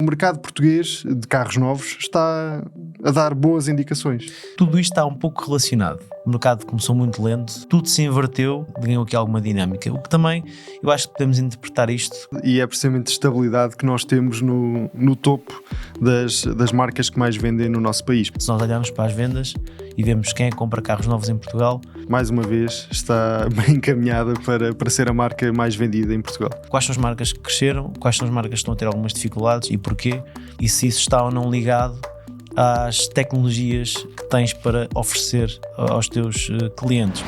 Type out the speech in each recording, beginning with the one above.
O mercado português de carros novos está a dar boas indicações. Tudo isto está um pouco relacionado. O mercado começou muito lento, tudo se inverteu, ganhou aqui alguma dinâmica. O que também, eu acho que podemos interpretar isto. E é precisamente a estabilidade que nós temos no topo das marcas que mais vendem no nosso país. Se nós olharmos para as vendas e vemos quem é que compra carros novos em Portugal, mais uma vez está bem encaminhada para ser a marca mais vendida em Portugal. quais são as marcas que cresceram, quais são as marcas que estão a ter algumas dificuldades e porquê, e se isso está ou não ligado às tecnologias que tens para oferecer aos teus clientes.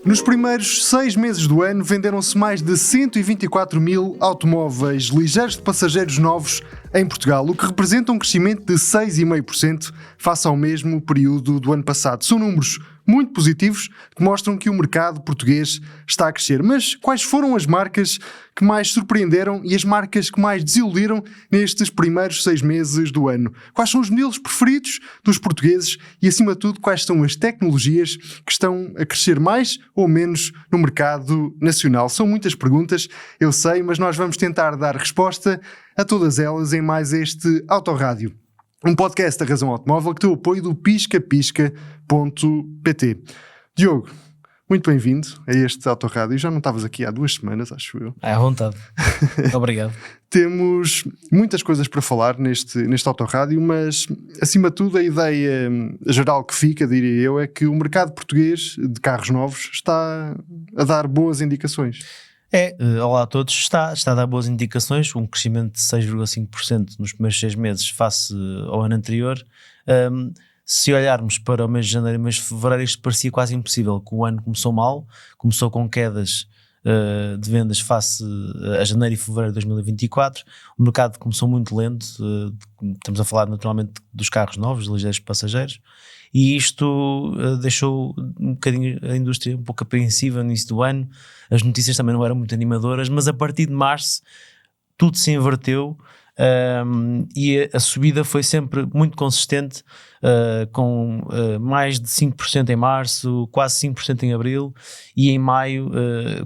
Nos primeiros 6 meses do ano, venderam-se mais de 124 mil automóveis ligeiros de passageiros novos em Portugal, o que representa um crescimento de 6,5% face ao mesmo período do ano passado. São números muito positivos que mostram que o mercado português está a crescer. Mas quais foram as marcas que mais surpreenderam e as marcas que mais desiludiram nestes primeiros 6 meses do ano? Quais são os modelos preferidos dos portugueses e, acima de tudo, quais são as tecnologias que estão a crescer mais ou menos no mercado nacional? São muitas perguntas, eu sei, mas nós vamos tentar dar resposta a todas elas em mais este Autorádio, um podcast da Razão Automóvel que tem o apoio do piscapisca.pt. Diogo, muito bem-vindo a este Autorádio. Já não estavas aqui há 2 semanas, acho eu. À vontade. Obrigado. Temos muitas coisas para falar neste Autorádio, mas, acima de tudo, a ideia geral que fica, diria eu, é que o mercado português de carros novos está a dar boas indicações. Olá a todos, está a dar boas indicações, um crescimento de 6,5% nos primeiros 6 meses face ao ano anterior. Se olharmos para o mês de janeiro e o mês de fevereiro, isto parecia quase impossível, que o ano começou mal, começou com quedas de vendas face a janeiro e fevereiro de 2024, o mercado começou muito lento, estamos a falar naturalmente dos carros novos, ligeiros passageiros, e isto deixou um bocadinho a indústria um pouco apreensiva no início do ano. As notícias também não eram muito animadoras, mas a partir de março tudo se inverteu e a subida foi sempre muito consistente, com mais de 5% em março, quase 5% em abril, e em maio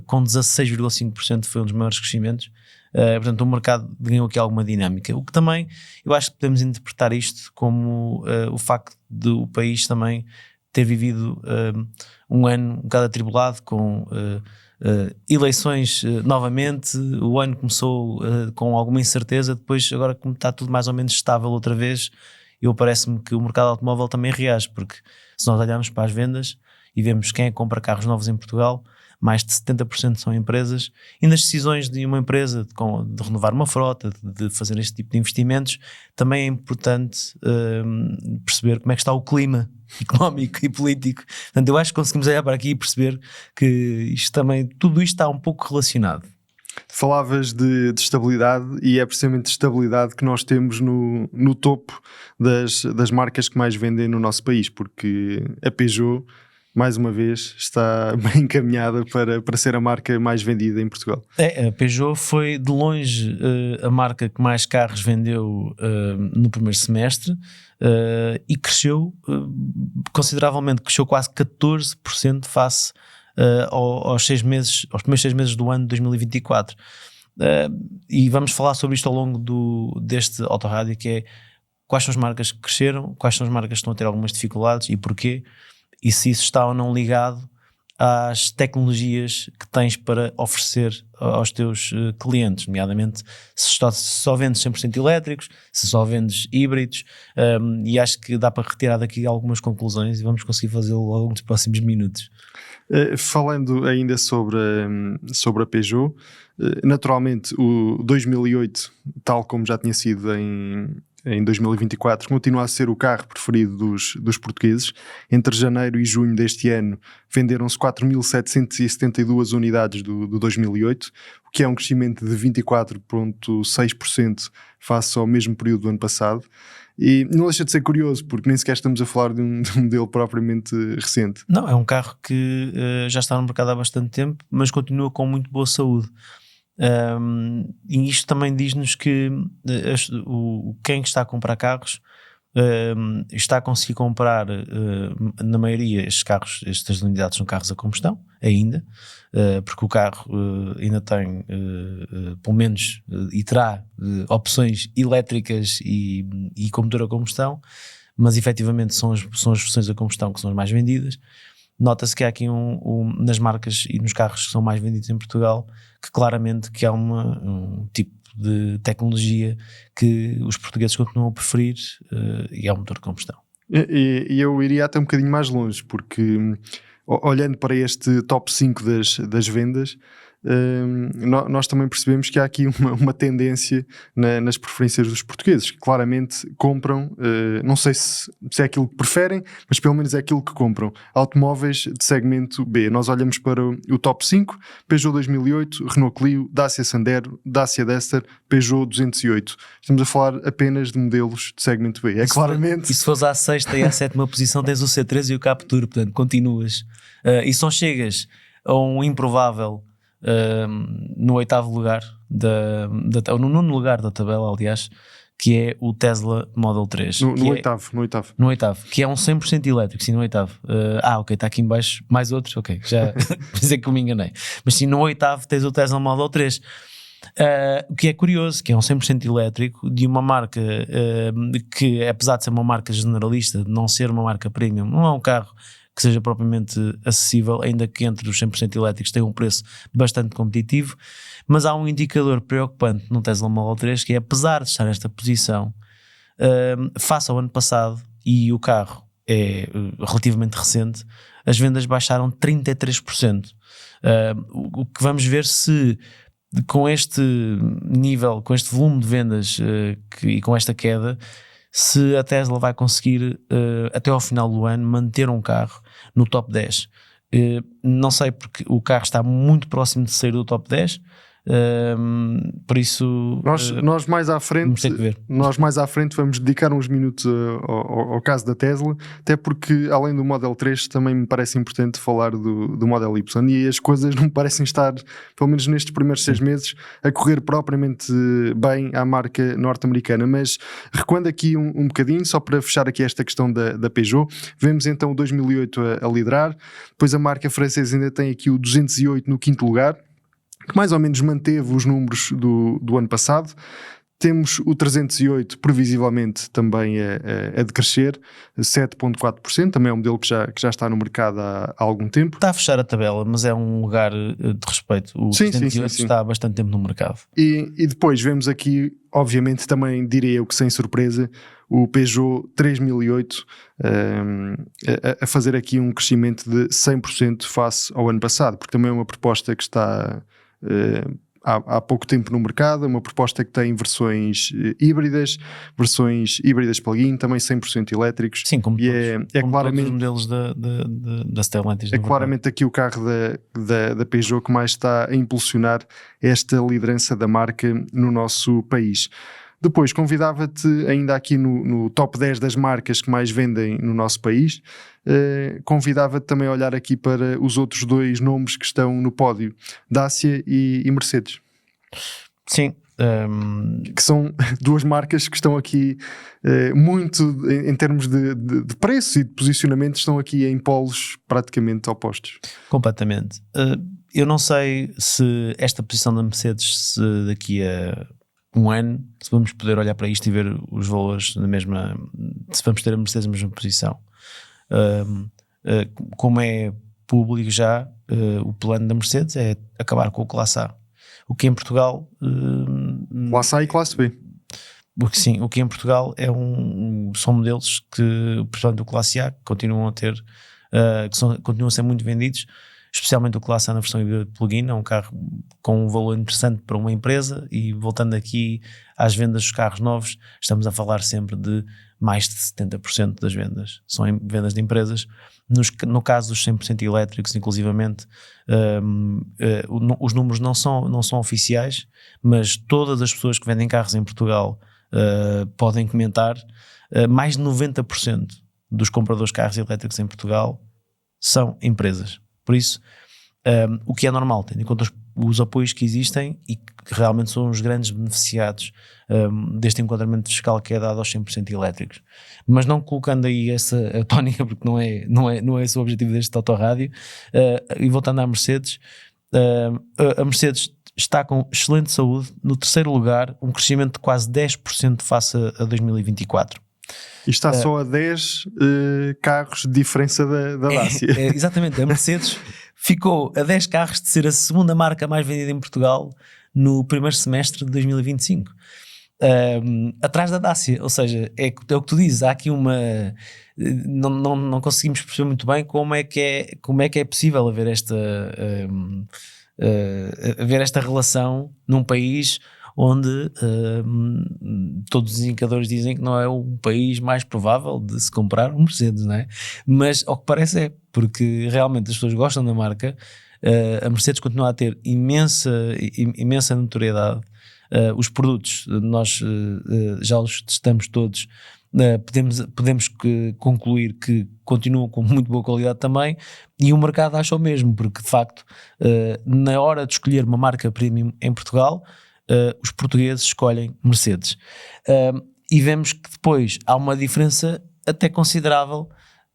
com 16,5% foi um dos maiores crescimentos. Portanto, o mercado ganhou aqui alguma dinâmica. O que também, eu acho que podemos interpretar isto como o facto de o país também ter vivido um ano um bocado atribulado, com eleições novamente. O ano começou com alguma incerteza, depois agora como está tudo mais ou menos estável outra vez, parece-me que o mercado automóvel também reage, porque se nós olharmos para as vendas e vemos quem é que compra carros novos em Portugal, mais de 70% são empresas, e nas decisões de uma empresa de renovar uma frota, de fazer este tipo de investimentos, também é importante perceber como é que está o clima económico e político. Portanto, eu acho que conseguimos olhar para aqui e perceber que tudo isto está um pouco relacionado. Falavas de estabilidade, e é precisamente estabilidade que nós temos no topo das marcas que mais vendem no nosso país, porque a Peugeot, mais uma vez, está bem encaminhada para ser a marca mais vendida em Portugal. A Peugeot foi de longe a marca que mais carros vendeu no primeiro semestre, e cresceu consideravelmente, cresceu quase 14% face aos primeiros 6 meses do ano de 2024. E vamos falar sobre isto ao longo deste Autorádio, que é quais são as marcas que cresceram, quais são as marcas que estão a ter algumas dificuldades e porquê, e se isso está ou não ligado às tecnologias que tens para oferecer aos teus clientes, nomeadamente se só vendes 100% elétricos, se só vendes híbridos, e acho que dá para retirar daqui algumas conclusões e vamos conseguir fazê-lo ao longo dos próximos minutos. Falando ainda sobre a Peugeot, naturalmente o 2008, tal como já tinha sido em 2024, continua a ser o carro preferido dos portugueses. Entre janeiro e junho deste ano venderam-se 4.772 unidades do 2008, o que é um crescimento de 24,6% face ao mesmo período do ano passado. E não deixa de ser curioso, porque nem sequer estamos a falar de um modelo propriamente recente. Não, é um carro que já está no mercado há bastante tempo, mas continua com muito boa saúde. E isto também diz-nos que quem está a comprar carros está a conseguir comprar, na maioria, estes carros, estas unidades são carros a combustão, ainda, porque o carro ainda tem, pelo menos, e terá opções elétricas e com motor a combustão, mas efetivamente são as versões a combustão que são as mais vendidas. Nota-se que há aqui nas marcas e nos carros que são mais vendidos em Portugal, que claramente que há um tipo de tecnologia que os portugueses continuam a preferir, e é o motor de combustão. E eu iria até um bocadinho mais longe, porque olhando para este top 5 das vendas, nós também percebemos que há aqui uma tendência nas preferências dos portugueses, que claramente compram, não sei se é aquilo que preferem, mas pelo menos é aquilo que compram, automóveis de segmento B. Nós olhamos para o top 5, Peugeot 2008, Renault Clio, Dacia Sandero, Dacia Duster, Peugeot 208. Estamos a falar apenas de modelos de segmento B. É claramente... E se fores à sexta e à sétima posição tens o C3 e o Captur, portanto continuas. E só chegas a um improvável no 8º lugar ou no 9º lugar da tabela, aliás, que é o Tesla Model 3 no 8º, que é um 100% elétrico. Sim, no 8º. Ok, está aqui em baixo mais outros, ok, já dizer que eu me enganei, mas sim, no 8º tens o Tesla Model 3, o que é curioso, que é um 100% elétrico de uma marca que, apesar de ser uma marca generalista, de não ser uma marca premium, não é um carro que seja propriamente acessível, ainda que entre os 100% elétricos tenha um preço bastante competitivo. Mas há um indicador preocupante no Tesla Model 3, que é, apesar de estar nesta posição, face ao ano passado, e o carro é relativamente recente, as vendas baixaram 33%. O que vamos ver se com este nível, com este volume de vendas e com esta queda, se a Tesla vai conseguir até ao final do ano manter um carro no top 10. Não sei, porque o carro está muito próximo de sair do top 10, por isso nós mais à frente vamos dedicar uns minutos ao caso da Tesla, até porque além do Model 3 também me parece importante falar do Model Y, e as coisas não me parecem estar, pelo menos nestes primeiros 6 meses, a correr propriamente bem à marca norte-americana. Mas recuando aqui um bocadinho, só para fechar aqui esta questão da Peugeot, vemos então o 2008 a liderar, depois a marca francesa ainda tem aqui o 208 no 5º lugar, que mais ou menos manteve os números do ano passado. Temos o 308 previsivelmente também a decrescer, 7,4%, também é um modelo que já está no mercado há algum tempo. Está a fechar a tabela, mas é um lugar de respeito. O 308 está há bastante tempo no mercado. E depois vemos aqui, obviamente também diria eu que sem surpresa, o Peugeot 3008 a fazer aqui um crescimento de 100% face ao ano passado, porque também é uma proposta que está... há pouco tempo no mercado, uma proposta que tem versões híbridas plug-in, também 100% elétricos. Sim, como claramente todos os modelos da Stellantis. É claramente aqui o carro da Peugeot que mais está a impulsionar esta liderança da marca no nosso país. Depois convidava-te ainda aqui no top 10 das marcas que mais vendem no nosso país, convidava-te também a olhar aqui para os outros 2 nomes que estão no pódio, Dacia e Mercedes. Sim. Que são 2 marcas que estão aqui muito, em termos de preço e de posicionamento, estão aqui em polos praticamente opostos. Completamente. Eu não sei se esta posição da Mercedes, se daqui a um ano, se vamos poder olhar para isto e ver os valores na mesma, se vamos ter a Mercedes na mesma posição. Como é público já, o plano da Mercedes é acabar com o Classe A, o que em Portugal Classe A e Classe B. Porque sim, o que em Portugal são modelos que, portanto, o Classe A continuam a ter, continuam a ser muito vendidos, especialmente o Classe A na versão híbrida de plug-in. É um carro com um valor interessante para uma empresa. E voltando aqui às vendas dos carros novos, estamos a falar sempre de mais de 70% das vendas são vendas de empresas. No caso dos 100% elétricos, inclusivamente, os números não são oficiais, mas todas as pessoas que vendem carros em Portugal podem comentar, mais de 90% dos compradores de carros elétricos em Portugal são empresas. Por isso, o que é normal, tendo em conta os apoios que existem e que realmente são os grandes beneficiados deste enquadramento fiscal que é dado aos 100% elétricos. Mas não colocando aí essa tónica, porque não é esse o objetivo deste autorádio, e voltando à Mercedes, a Mercedes está com excelente saúde, no terceiro lugar, um crescimento de quase 10% face a 2024. E está só a 10 carros de diferença da Dacia. Exatamente, a Mercedes ficou a 10 carros de ser a segunda marca mais vendida em Portugal no primeiro semestre de 2025. Atrás da Dacia, ou seja, é o que tu dizes, há aqui uma... Não conseguimos perceber muito bem como é que é possível haver esta relação num país onde todos os indicadores dizem que não é o país mais provável de se comprar um Mercedes, não é? Mas ao que parece é, porque realmente as pessoas gostam da marca, a Mercedes continua a ter imensa notoriedade. Os produtos, nós já os testamos todos, podemos concluir que continuam com muito boa qualidade também, e o mercado acha o mesmo, porque de facto na hora de escolher uma marca premium em Portugal, os portugueses escolhem Mercedes, e vemos que depois há uma diferença até considerável,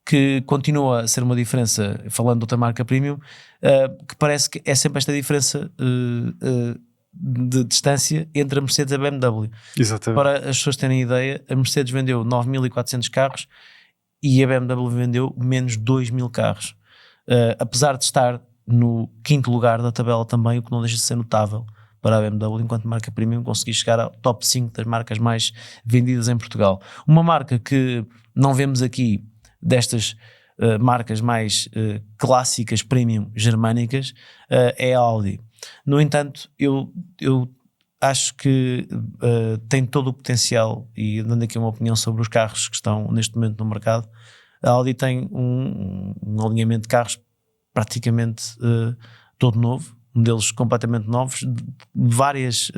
que continua a ser uma diferença, falando de outra marca premium, que parece que é sempre esta diferença de distância entre a Mercedes e a BMW. Exatamente. Para as pessoas terem ideia, a Mercedes vendeu 9.400 carros e a BMW vendeu menos 2.000 carros, apesar de estar no quinto lugar da tabela também, o que não deixa de ser notável para a BMW, enquanto marca premium conseguir chegar ao top 5 das marcas mais vendidas em Portugal. Uma marca que não vemos aqui destas marcas mais clássicas premium germânicas é a Audi. No entanto, eu acho que tem todo o potencial, e dando aqui uma opinião sobre os carros que estão neste momento no mercado, a Audi tem um alinhamento de carros praticamente todo novo, modelos completamente novos, de várias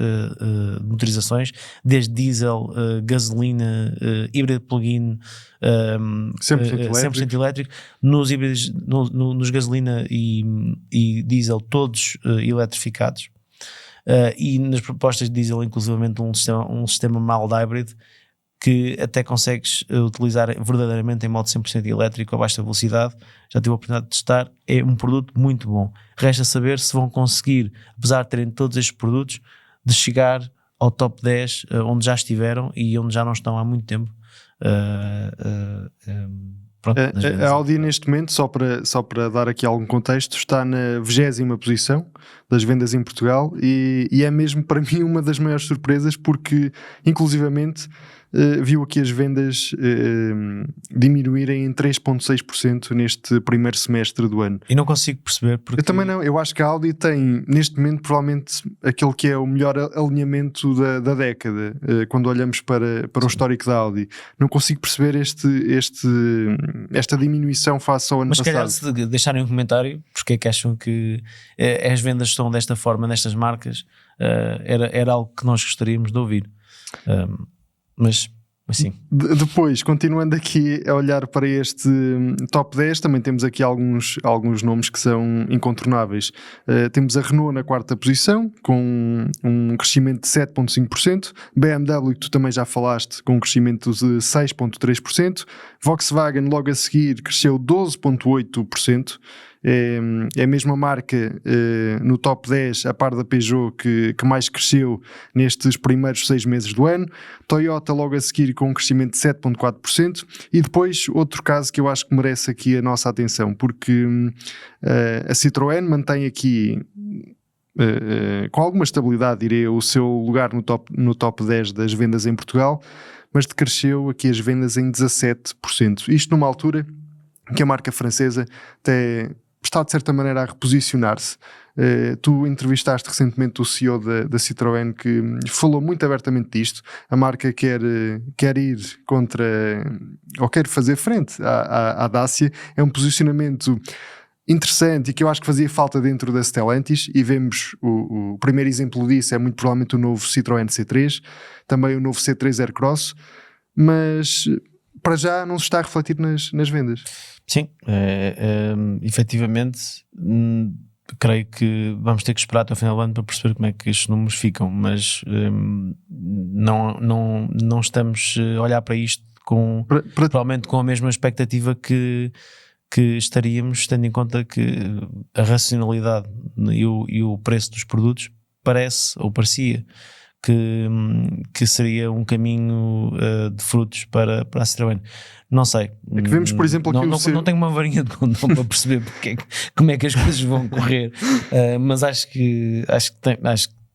motorizações, desde diesel, gasolina, híbrido plug-in, 100% elétrico, nos híbridos, nos gasolina e diesel, todos eletrificados, e nas propostas de diesel inclusivamente um sistema mild hybrid, que até consegues utilizar verdadeiramente em modo 100% elétrico a baixa velocidade. Já tive a oportunidade de testar, é um produto muito bom. Resta saber se vão conseguir, apesar de terem todos estes produtos, de chegar ao top 10, onde já estiveram e onde já não estão há muito tempo. Pronto, a Audi neste momento, só para dar aqui algum contexto, está na 20ª posição das vendas em Portugal, e é mesmo para mim uma das maiores surpresas, porque inclusivamente viu aqui as vendas diminuírem em 3,6% neste primeiro semestre do ano. E não consigo perceber porque... Eu também não, eu acho que a Audi tem neste momento provavelmente aquele que é o melhor alinhamento da década, quando olhamos para o histórico da Audi. Não consigo perceber esta diminuição face ao ano passado. Mas se calhar, se deixarem um comentário porque é que acham que as vendas estão desta forma nestas marcas, era algo que nós gostaríamos de ouvir. Mas sim. Depois, continuando aqui a olhar para este top 10, também temos aqui alguns nomes que são incontornáveis. Temos a Renault na 4ª posição, com um crescimento de 7,5%, BMW, que tu também já falaste, com um crescimento de 6,3%, Volkswagen logo a seguir cresceu 12,8%, é a mesma marca no top 10, a par da Peugeot, que mais cresceu nestes primeiros 6 meses do ano. Toyota logo a seguir com um crescimento de 7,4%, e depois outro caso que eu acho que merece aqui a nossa atenção, porque a Citroën mantém aqui com alguma estabilidade, direi, o seu lugar no top 10 das vendas em Portugal, mas decresceu aqui as vendas em 17%. Isto numa altura que a marca francesa está de certa maneira a reposicionar-se. Tu entrevistaste recentemente o CEO da Citroën, que falou muito abertamente disto. A marca quer ir contra, ou quer fazer frente à Dacia. É um posicionamento interessante e que eu acho que fazia falta dentro da Stellantis, e vemos o primeiro exemplo disso é muito provavelmente o novo Citroën C3, também o novo C3 Aircross, mas para já não se está a refletir nas vendas. Sim, efetivamente creio que vamos ter que esperar até o final do ano para perceber como é que estes números ficam, mas não estamos a olhar para isto provavelmente com a mesma expectativa que estaríamos, tendo em conta que a racionalidade e o preço dos produtos parecia que seria um caminho de frutos para a Citroën. Não sei. É que vemos, por exemplo, aqui não tenho uma varinha de condão para perceber como é que as coisas vão correr, mas acho que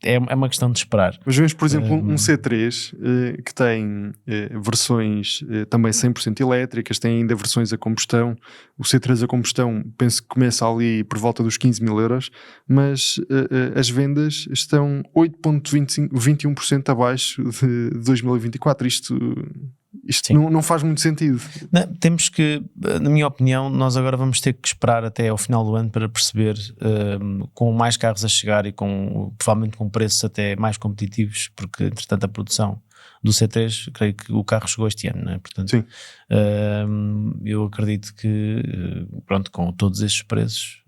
é uma questão de esperar. Mas vemos, por exemplo, um C3 que tem versões também 100% elétricas, tem ainda versões a combustão. O C3 a combustão penso que começa ali por volta dos 15.000 euros, mas as vendas estão 8,21% abaixo de 2024. Isto não faz muito sentido. Temos que, na minha opinião, nós agora vamos ter que esperar até ao final do ano para perceber, com mais carros a chegar e provavelmente com preços até mais competitivos, porque entretanto a produção do C3, creio que o carro chegou este ano, não é? Portanto, sim. Eu acredito que, pronto, com todos estes preços,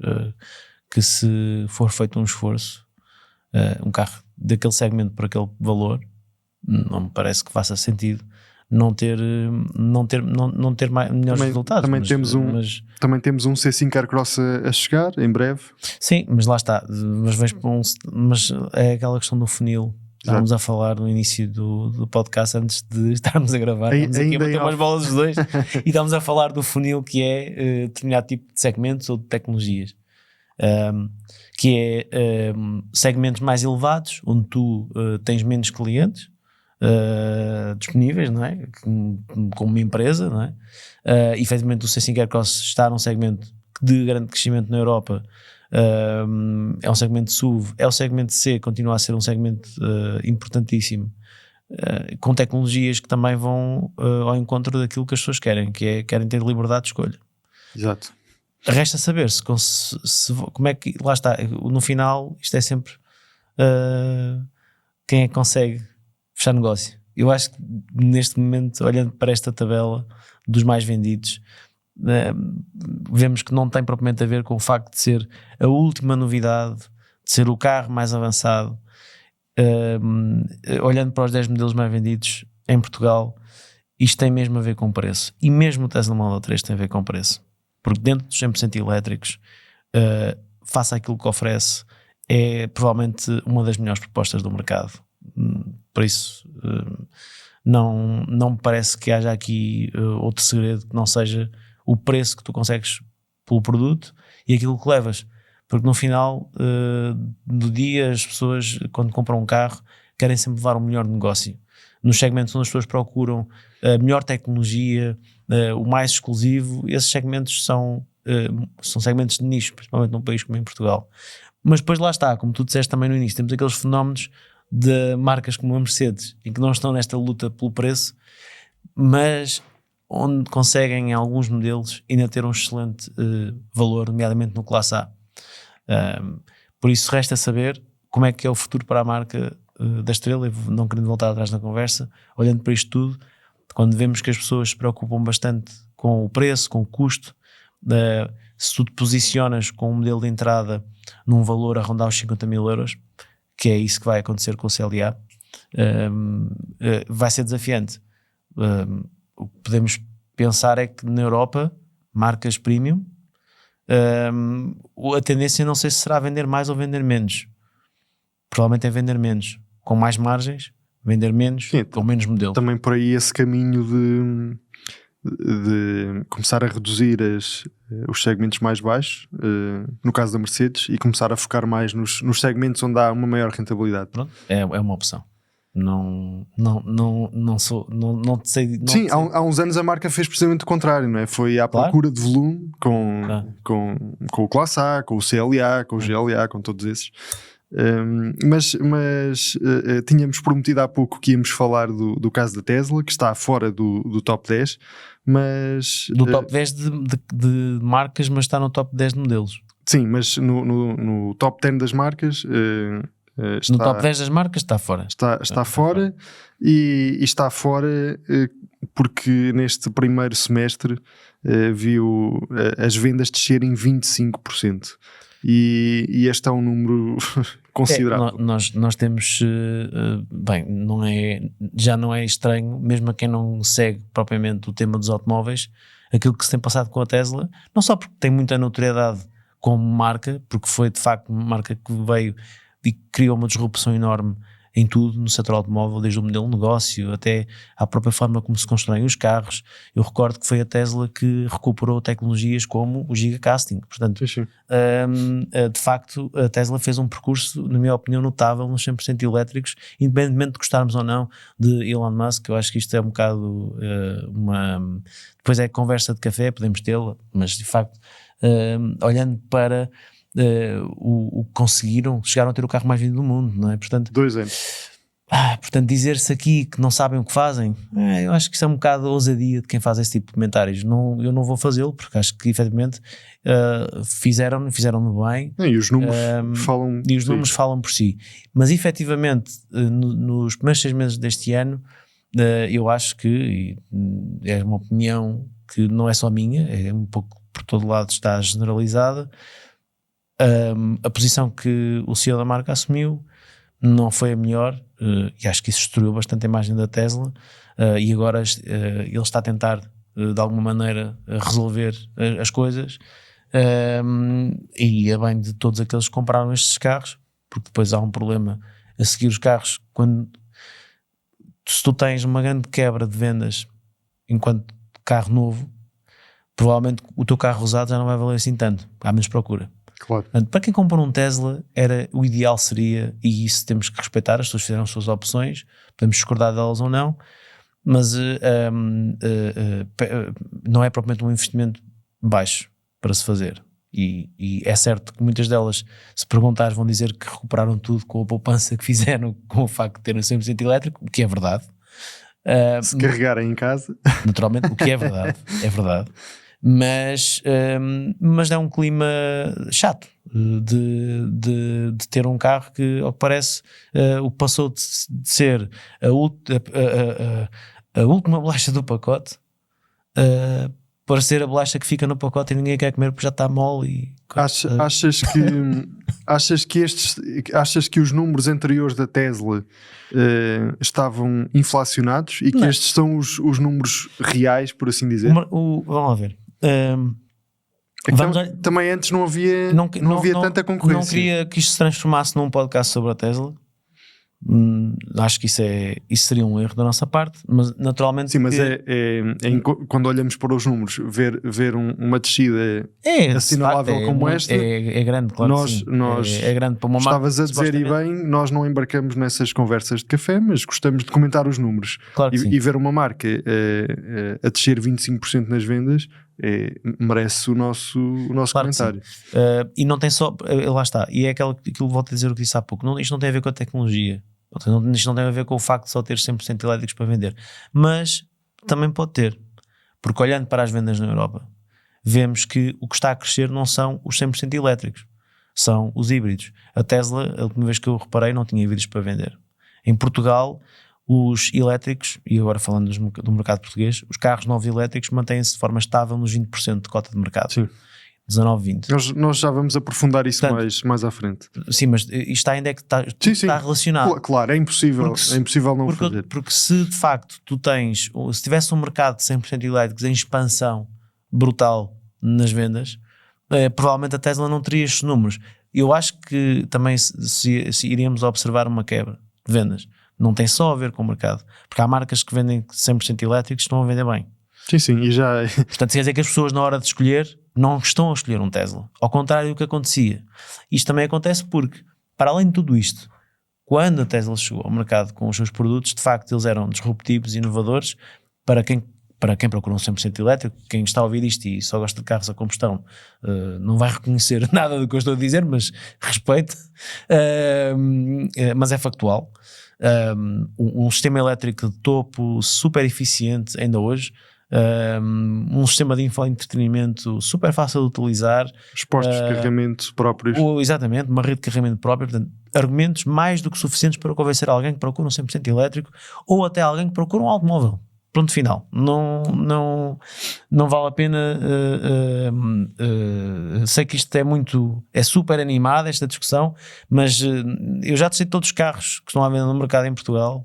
que se for feito um esforço, um carro daquele segmento por aquele valor, não me parece que faça sentido não ter melhores resultados. Também temos um C5 Aircross a chegar em breve. Sim, mas lá está. Mas é aquela questão do funil. Estávamos a falar no início do podcast, antes de estarmos a gravar. Estamos aqui a bater umas bolas os dois e estamos a falar do funil, que é determinado tipo de segmentos ou de tecnologias. Que é segmentos mais elevados, onde tu tens menos clientes disponíveis, não é? Como uma empresa, não é? Efetivamente o C5 Aircross está num segmento de grande crescimento na Europa, é um segmento SUV, é o segmento C, continua a ser um segmento importantíssimo, com tecnologias que também vão ao encontro daquilo que as pessoas querem, querem ter liberdade de escolha. Exato. Resta saber como é que, lá está, no final isto é sempre quem é que consegue fechar negócio. Eu acho que neste momento, olhando para esta tabela dos mais vendidos, vemos que não tem propriamente a ver com o facto de ser a última novidade, de ser o carro mais avançado. Olhando para os 10 modelos mais vendidos em Portugal, isto tem mesmo a ver com preço. E mesmo o Tesla Model 3 tem a ver com preço. Porque dentro dos 100% elétricos, face àquilo que oferece, é provavelmente uma das melhores propostas do mercado. Por isso não me parece que haja aqui outro segredo que não seja o preço que tu consegues pelo produto e aquilo que levas, porque no final do dia as pessoas, quando compram um carro, querem sempre levar o melhor negócio. Nos segmentos onde as pessoas procuram a melhor tecnologia, o mais exclusivo, esses segmentos são segmentos de nicho, principalmente num país como em Portugal. Mas depois lá está, como tu disseste também no início, temos aqueles fenómenos de marcas como a Mercedes, em que não estão nesta luta pelo preço, mas onde conseguem em alguns modelos ainda ter um excelente valor, nomeadamente no Classe A. Por isso resta saber como é que é o futuro para a marca da Estrela, e não querendo voltar atrás na conversa, olhando para isto tudo, quando vemos que as pessoas se preocupam bastante com o preço, com o custo, se tu te posicionas com um modelo de entrada num valor a rondar os 50.000 euros, que é isso que vai acontecer com o CLA, vai ser desafiante. O que podemos pensar é que na Europa, marcas premium, a tendência não sei se será vender mais ou vender menos. Provavelmente é vender menos, com mais margens, vender menos, sim, com menos modelo. Também por aí esse caminho de começar a reduzir os segmentos mais baixos, no caso da Mercedes, e começar a focar mais nos segmentos onde há uma maior rentabilidade. Pronto, é uma opção. Não sei. Sim, há uns anos a marca fez precisamente o contrário, não é? Foi à procura de volume com o Classe A, com o CLA, com o GLA, com todos esses. Mas tínhamos prometido há pouco que íamos falar do caso da Tesla, que está fora do top 10, mas do top 10 de marcas, mas está no top 10 de modelos. Sim, mas no top 10 das marcas no top 10 das marcas está fora. Está fora e está fora porque neste primeiro semestre viu as vendas descerem 25%. e este é um número considerável. Nós temos, bem, já não é estranho, mesmo a quem não segue propriamente o tema dos automóveis, aquilo que se tem passado com a Tesla, não só porque tem muita notoriedade como marca, porque foi de facto uma marca que veio e criou uma disrupção enorme em tudo, no setor automóvel, desde o modelo de negócio até à própria forma como se constroem os carros. Eu recordo que foi a Tesla que recuperou tecnologias como o gigacasting. Portanto, de facto, a Tesla fez um percurso, na minha opinião, notável nos 100% elétricos, independentemente de gostarmos ou não de Elon Musk. Eu acho que isto é um bocado depois é conversa de café, podemos tê-la, mas de facto, olhando para o que conseguiram, chegaram a ter o carro mais vendido do mundo, não é? Portanto, 2 anos. Portanto, dizer-se aqui que não sabem o que fazem, eu acho que isso é um bocado a ousadia de quem faz esse tipo de comentários. Eu não vou fazê-lo, porque acho que efetivamente fizeram-no bem. E os números falam e os números falam por si. Mas efetivamente, nos primeiros 6 meses deste ano, eu acho que, e é uma opinião que não é só minha, é um pouco por todo lado, está generalizada. A posição que o CEO da marca assumiu não foi a melhor, e acho que isso destruiu bastante a imagem da Tesla, e agora ele está a tentar de alguma maneira resolver as coisas, e é bem de todos aqueles que compraram estes carros, porque depois há um problema a seguir os carros. Se tu tens uma grande quebra de vendas enquanto carro novo, provavelmente o teu carro usado já não vai valer assim tanto, há menos procura. Claro. Portanto, para quem compra um Tesla, o ideal seria, e isso temos que respeitar, as pessoas fizeram as suas opções, podemos discordar delas ou não, mas não é propriamente um investimento baixo para se fazer. E é certo que muitas delas, se perguntares, vão dizer que recuperaram tudo com a poupança que fizeram com o facto de terem 100% elétrico, o que é verdade. Se carregarem em casa. Naturalmente, o que é verdade, é verdade. Mas é um clima chato de ter um carro que, ao que parece, o passou de ser a última bolacha do pacote para ser a bolacha que fica no pacote e ninguém quer comer porque já está mole. Achas que os números anteriores da Tesla estavam inflacionados e que estes são os números reais, por assim dizer? Vamos lá ver. Também antes não havia tanta concorrência. Não queria que isto se transformasse num podcast sobre a Tesla. Acho que isso seria um erro da nossa parte, mas naturalmente. Sim, mas quando olhamos para os números, ver uma descida assinalável como esta é grande, claro. Nós é grande para uma marca. Estavas a dizer, e bem, nós não embarcamos nessas conversas de café, mas gostamos de comentar os números. Claro e ver uma marca a descer 25% nas vendas merece o nosso claro comentário. E não tem só, lá está, e é aquilo volto a dizer o que disse há pouco, isto não tem a ver com a tecnologia, isto não tem a ver com o facto de só ter 100% elétricos para vender, mas também pode ter, porque olhando para as vendas na Europa, vemos que o que está a crescer não são os 100% elétricos, são os híbridos. A Tesla, a última vez que eu reparei, não tinha híbridos para vender. Em Portugal, os elétricos, e agora falando do mercado português, os carros novos elétricos mantêm-se de forma estável nos 20% de cota de mercado. Sim. 19-20. Nós já vamos aprofundar isso. Portanto, mais à frente. Sim, mas isto ainda é que está relacionado. Claro, é impossível não fazer. Porque se de facto se tivesse um mercado de 100% elétricos em expansão brutal nas vendas, provavelmente a Tesla não teria estes números. Eu acho que também se iríamos observar uma quebra de vendas. Não tem só a ver com o mercado, porque há marcas que vendem 100% elétricos que estão a vender bem. Sim, e já... Portanto, quer dizer que as pessoas na hora de escolher não estão a escolher um Tesla, ao contrário do que acontecia. Isto também acontece porque, para além de tudo isto, quando a Tesla chegou ao mercado com os seus produtos, de facto eles eram disruptivos, inovadores, para quem procura um 100% elétrico. Quem está a ouvir isto e só gosta de carros a combustão não vai reconhecer nada do que eu estou a dizer, mas respeito, mas é factual. Um sistema elétrico de topo super eficiente ainda hoje, um sistema de infoentretenimento super fácil de utilizar, os postos de carregamento próprios, exatamente, uma rede de carregamento própria. Portanto, argumentos mais do que suficientes para convencer alguém que procura um 100% elétrico ou até alguém que procura um automóvel. Ponto final. Não vale a pena. Sei que isto é super animado, esta discussão, mas eu já testei todos os carros que estão à venda no mercado em Portugal.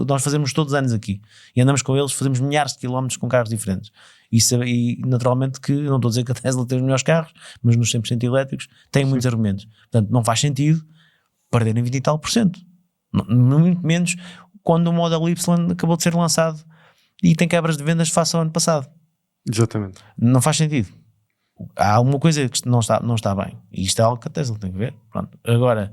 Nós fazemos todos os anos aqui e andamos com eles, fazemos milhares de quilómetros com carros diferentes. E naturalmente que não estou a dizer que a Tesla tem os melhores carros, mas nos 100% elétricos tem muitos argumentos. Portanto, não faz sentido perderem 20 e tal %. Muito menos quando o Model Y acabou de ser lançado e tem quebras de vendas face ao ano passado. Exatamente. Não faz sentido. Há alguma coisa que não está bem. E isto é algo que a Tesla tem que ver. Pronto. Agora,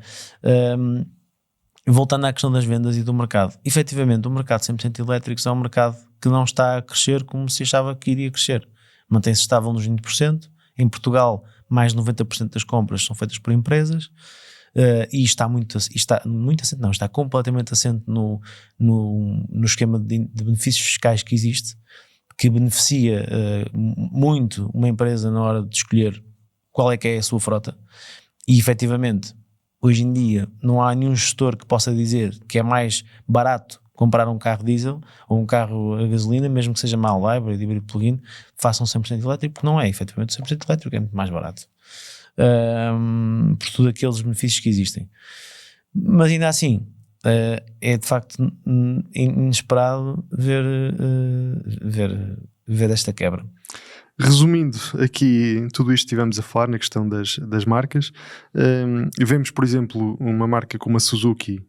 voltando à questão das vendas e do mercado. Efetivamente, o mercado 100% elétricos é um mercado que não está a crescer como se achava que iria crescer. Mantém-se estável nos 20%. Em Portugal, mais de 90% das compras são feitas por empresas. E está completamente assente no esquema de benefícios fiscais que existe, que beneficia muito uma empresa na hora de escolher qual é que é a sua frota. E efetivamente, hoje em dia, não há nenhum gestor que possa dizer que é mais barato comprar um carro diesel ou um carro a gasolina, mesmo que seja mild hybrid, híbrido plug-in, façam 100% elétrico, porque não é. Efetivamente, 100% elétrico é muito mais barato. Por todos aqueles benefícios que existem, mas ainda assim é de facto inesperado ver esta quebra. Resumindo aqui tudo isto que estivemos a falar na questão das marcas, vemos por exemplo uma marca como a Suzuki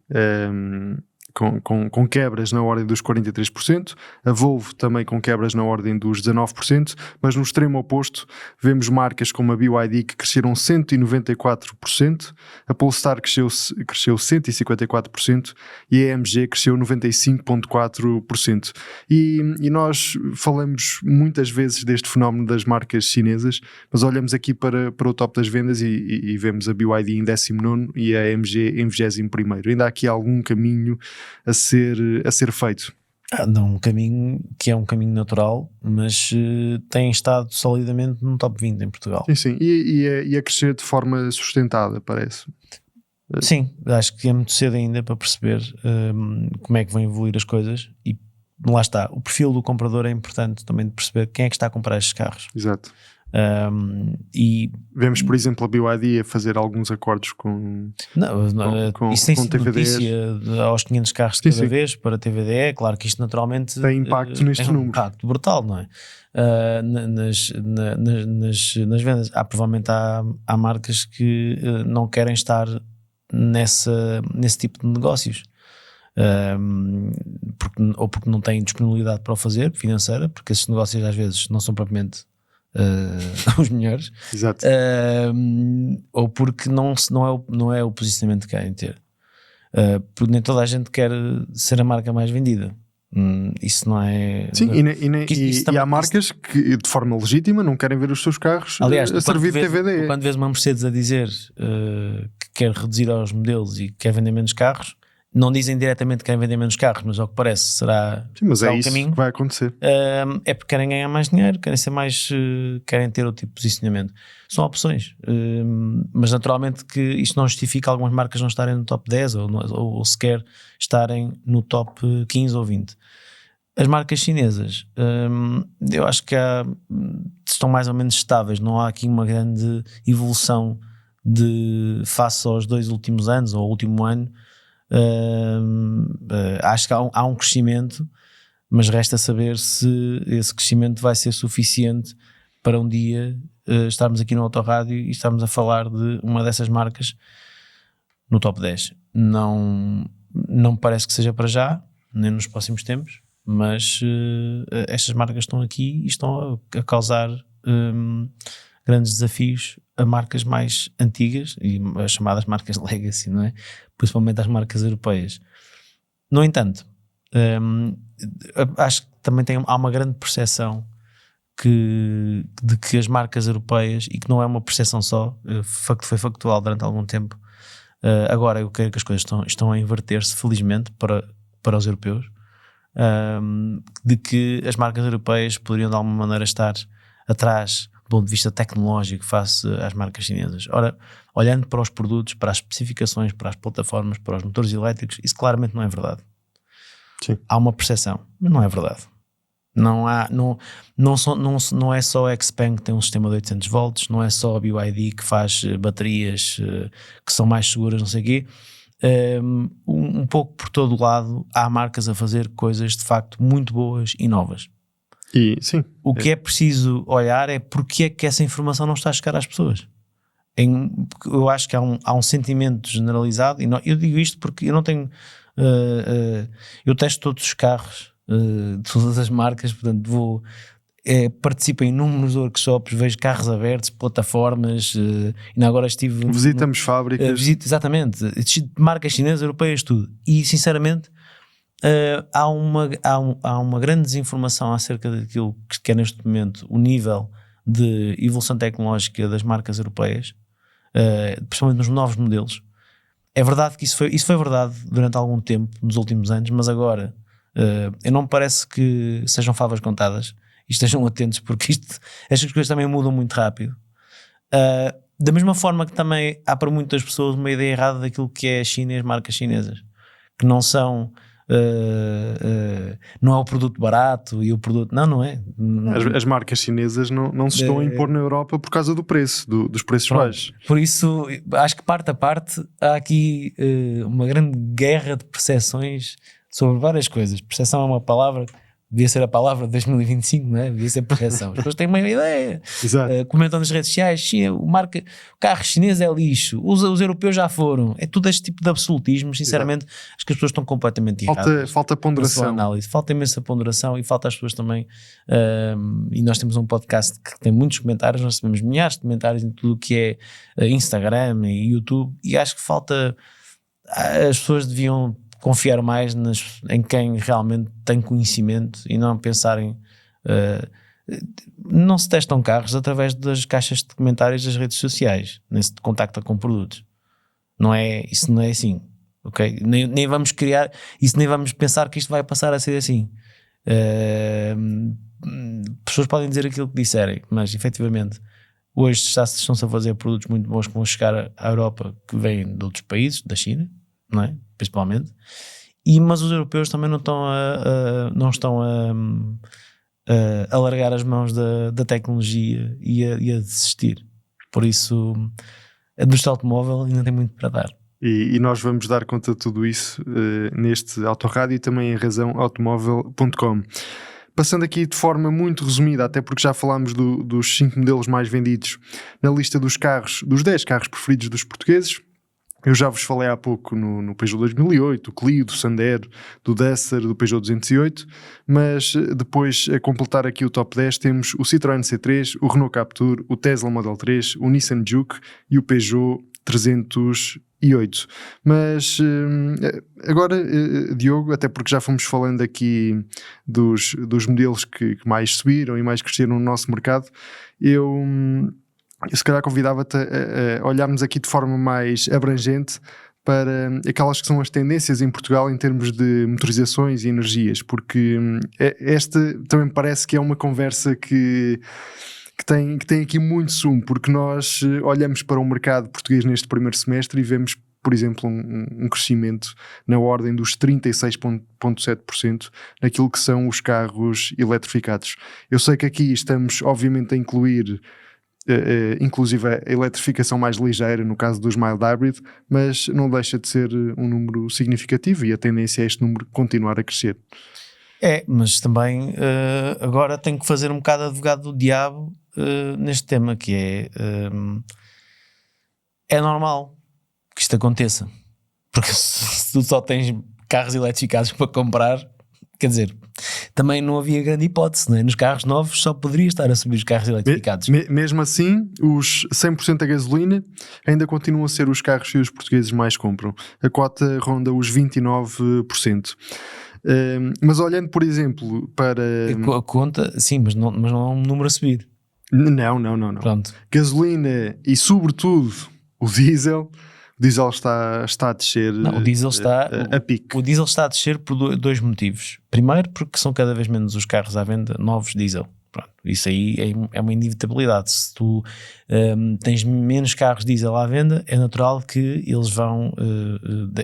com quebras na ordem dos 43%, a Volvo também com quebras na ordem dos 19%, mas no extremo oposto vemos marcas como a BYD que cresceram 194%, a Polestar cresceu 154% e a AMG cresceu 95,4%. E nós falamos muitas vezes deste fenómeno das marcas chinesas, mas olhamos aqui para o top das vendas e vemos a BYD em 19º e a AMG em 21º. Ainda há aqui algum caminho a ser feito. Um caminho que é um caminho natural, mas tem estado solidamente no top 20 em Portugal. Sim. E a crescer de forma sustentada, parece. Sim, acho que é muito cedo ainda para perceber como é que vão evoluir as coisas e lá está, o perfil do comprador é importante também de perceber quem é que está a comprar estes carros. Exato. E vemos, por exemplo, a BYD a fazer alguns acordos com isso tem sido TVDs. Notícia aos 500 carros de cada vez para TVDE. Claro que isto naturalmente tem impacto nestes números. Impacto brutal, não é? Nas vendas provavelmente há marcas que não querem estar nesse tipo de negócios, porque não têm disponibilidade para o fazer financeira, porque esses negócios às vezes não são propriamente os melhores. Exato. Ou porque não é o posicionamento que querem ter, porque nem toda a gente quer ser a marca mais vendida. Isso não é. Sim, e há marcas que de forma legítima não querem ver os seus carros a servir de TVD. Quando vês uma Mercedes a dizer que quer reduzir aos modelos e quer vender menos carros, não dizem diretamente que querem vender menos carros, mas ao que parece será. Sim, mas é isso caminho. Que vai acontecer. É porque querem ganhar mais dinheiro, querem ter outro tipo de posicionamento. São opções, mas naturalmente que isto não justifica algumas marcas não estarem no top 10 ou sequer estarem no top 15 ou 20. As marcas chinesas, eu acho que estão mais ou menos estáveis, não há aqui uma grande evolução face aos 2 últimos anos ou ao último ano. Acho que há um crescimento, mas resta saber se esse crescimento vai ser suficiente para um dia estarmos aqui no Autorádio e estarmos a falar de uma dessas marcas no top 10. Não me parece que seja para já, nem nos próximos tempos, mas estas marcas estão aqui e estão a causar grandes desafios a marcas mais antigas e as chamadas marcas legacy, não é? Principalmente às marcas europeias. No entanto, acho que também há uma grande percepção de que as marcas europeias, e que não é uma percepção só, foi factual durante algum tempo, agora eu creio que as coisas estão a inverter-se, felizmente, para os europeus, de que as marcas europeias poderiam de alguma maneira estar atrás do ponto de vista tecnológico face às marcas chinesas. Ora, olhando para os produtos, para as especificações, para as plataformas, para os motores elétricos, isso claramente não é verdade. Sim. Há uma percepção, mas não é verdade. Não é só a Xpeng que tem um sistema de 800 volts, não é só a BYD que faz baterias que são mais seguras, não sei o quê. Um pouco por todo o lado há marcas a fazer coisas de facto muito boas e novas. E, sim, o que é preciso olhar é porque é que essa informação não está a chegar às pessoas. Eu acho que há um sentimento generalizado, e eu digo isto porque eu não tenho eu testo todos os carros de todas as marcas, portanto participo em inúmeros workshops, vejo carros abertos, plataformas, e agora estive... Visitamos fábricas. Exatamente, marcas chinesas, europeias, tudo. E sinceramente há uma grande desinformação acerca daquilo que é neste momento o nível de evolução tecnológica das marcas europeias, principalmente nos novos modelos. É verdade que isso foi verdade durante algum tempo, nos últimos anos, mas agora não me parece que sejam favas contadas. E estejam atentos, porque estas coisas também mudam muito rápido. Da mesma forma que também há para muitas pessoas uma ideia errada daquilo que é a China e as marcas chinesas, que não são não é o produto barato e o produto... Não é. As marcas chinesas não se estão a impor na Europa por causa do preço, dos preços baixos. Por isso, acho que parte a parte há aqui uma grande guerra de percepções sobre várias coisas. Percepção é uma palavra... Devia ser a palavra de 2025, não é? Devia ser percepção. As pessoas têm uma ideia. Comentam nas redes sociais: o carro chinês é lixo, os europeus já foram. É tudo este tipo de absolutismo. Sinceramente, acho que as pessoas estão completamente erradas. Falta ponderação. Análise. Falta imensa ponderação e falta às pessoas também. E nós temos um podcast que tem muitos comentários, nós recebemos milhares de comentários em tudo o que é Instagram e YouTube, e acho que falta. As pessoas deviam confiar mais em quem realmente tem conhecimento e não pensarem... não se testam carros através das caixas de comentários das redes sociais, nem se contacta com produtos. Isso não é assim, ok? Nem vamos criar isso, nem vamos pensar que isto vai passar a ser assim. Pessoas podem dizer aquilo que disserem, mas efetivamente hoje estão-se a fazer produtos muito bons que vão chegar à Europa, que vêm de outros países, da China, não é? Principalmente, mas os europeus também não estão a largar as mãos da tecnologia e a desistir. Por isso a indústria automóvel ainda tem muito para dar. E nós vamos dar conta de tudo isso neste Autorádio e também em razãoautomóvel.com. Passando aqui de forma muito resumida, até porque já falámos dos 5 modelos mais vendidos na lista dos 10 carros preferidos dos portugueses. Eu já vos falei há pouco no Peugeot 2008, do Clio, do Sandero, do Duster, do Peugeot 208, mas depois, a completar aqui o top 10, temos o Citroën C3, o Renault Captur, o Tesla Model 3, o Nissan Juke e o Peugeot 308. Mas agora, Diogo, até porque já fomos falando aqui dos modelos que mais subiram e mais cresceram no nosso mercado, eu se calhar convidava-te a olharmos aqui de forma mais abrangente para aquelas que são as tendências em Portugal em termos de motorizações e energias, porque esta também parece que é uma conversa que tem aqui muito sumo, porque nós olhamos para o mercado português neste primeiro semestre e vemos, por exemplo, um crescimento na ordem dos 36,7% naquilo que são os carros eletrificados. Eu sei que aqui estamos obviamente a incluir inclusive a eletrificação mais ligeira no caso dos mild hybrid, mas não deixa de ser um número significativo e a tendência é este número continuar a crescer. Mas também agora tenho que fazer um bocado advogado do diabo neste tema, que é normal que isto aconteça, porque se tu só tens carros eletrificados para comprar, quer dizer, também não havia grande hipótese, não é? Nos carros novos só poderia estar a subir os carros eletrificados. Mesmo assim, os 100% a gasolina ainda continuam a ser os carros que os portugueses mais compram. A cota ronda os 29%. Mas olhando, por exemplo, para... A conta, sim, mas não é um número a subir. Não. Pronto. Gasolina e, sobretudo, o diesel... O diesel está a descer. Não, o diesel está a pique. O diesel está a descer por dois motivos. Primeiro, porque são cada vez menos os carros à venda novos diesel. Pronto, isso aí é uma inevitabilidade. Se tu tens menos carros diesel à venda, é natural que eles vão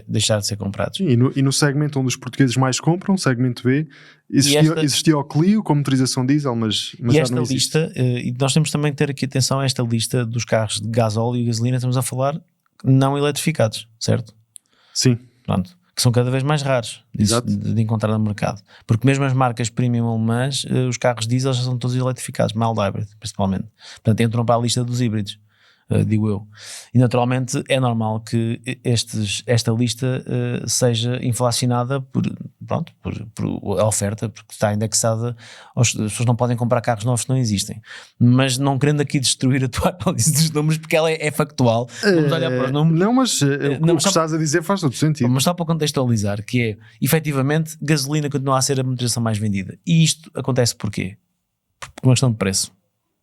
deixar de ser comprados. E no segmento onde os portugueses mais compram, segmento B, existia o Clio com motorização diesel, mas já esta não existe. lista, e nós temos também que ter aqui atenção a esta lista dos carros de gasóleo e gasolina, estamos a falar não eletrificados, certo? Sim. Pronto, que são cada vez mais raros de encontrar no mercado. Porque mesmo as marcas premium alemãs, os carros diesel já são todos eletrificados, mild hybrid, principalmente. Portanto, entram para a lista dos híbridos, digo eu. E naturalmente é normal que esta lista seja inflacionada por a oferta, porque está indexada, as pessoas não podem comprar carros novos que não existem. Mas não querendo aqui destruir a tua análise dos números, porque ela é factual. Vamos olhar para os números. Não, mas o que estás a dizer faz todo sentido. Mas só para contextualizar, que é, efetivamente, gasolina continua a ser a motorização mais vendida. E isto acontece porquê? Por uma questão de preço.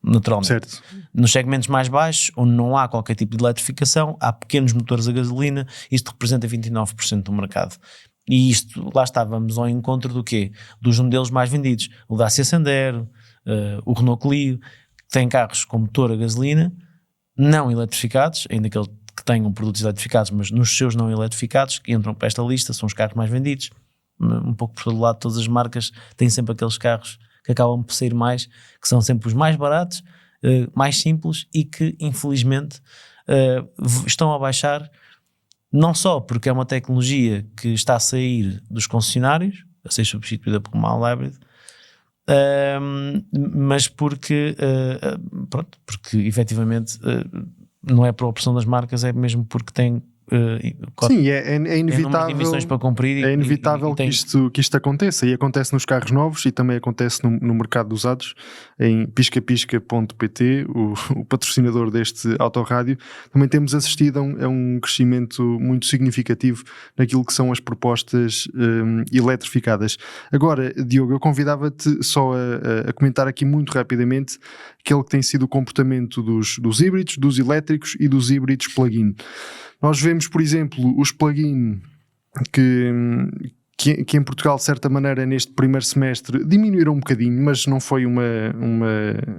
Naturalmente. Certo. Nos segmentos mais baixos, onde não há qualquer tipo de eletrificação, há pequenos motores a gasolina, isto representa 29% do mercado. E isto, lá estávamos ao encontro do quê? Dos modelos mais vendidos. O Dacia Sandero, o Renault Clio, que têm carros com motor a gasolina, não eletrificados, ainda que tenham produtos eletrificados, mas nos seus não eletrificados, que entram para esta lista, são os carros mais vendidos. Um pouco por todo lado, todas as marcas têm sempre aqueles carros que acabam por sair mais, que são sempre os mais baratos, mais simples e que infelizmente estão a baixar, não só porque é uma tecnologia que está a sair dos concessionários, a ser substituída por uma mild hybrid, mas porque efetivamente não é por opção das marcas, é mesmo porque tem sim, é inevitável, para cumprir é inevitável que isto aconteça, e acontece nos carros novos e também acontece no mercado de usados. Em piscapisca.pt, o patrocinador deste autorádio, também temos assistido a um crescimento muito significativo naquilo que são as propostas eletrificadas. Agora, Diogo, eu convidava-te só a comentar aqui muito rapidamente aquele que tem sido o comportamento dos híbridos, dos elétricos e dos híbridos plug-in. Nós vemos, por exemplo, os plug-in que em Portugal, de certa maneira, neste primeiro semestre diminuíram um bocadinho, mas não foi uma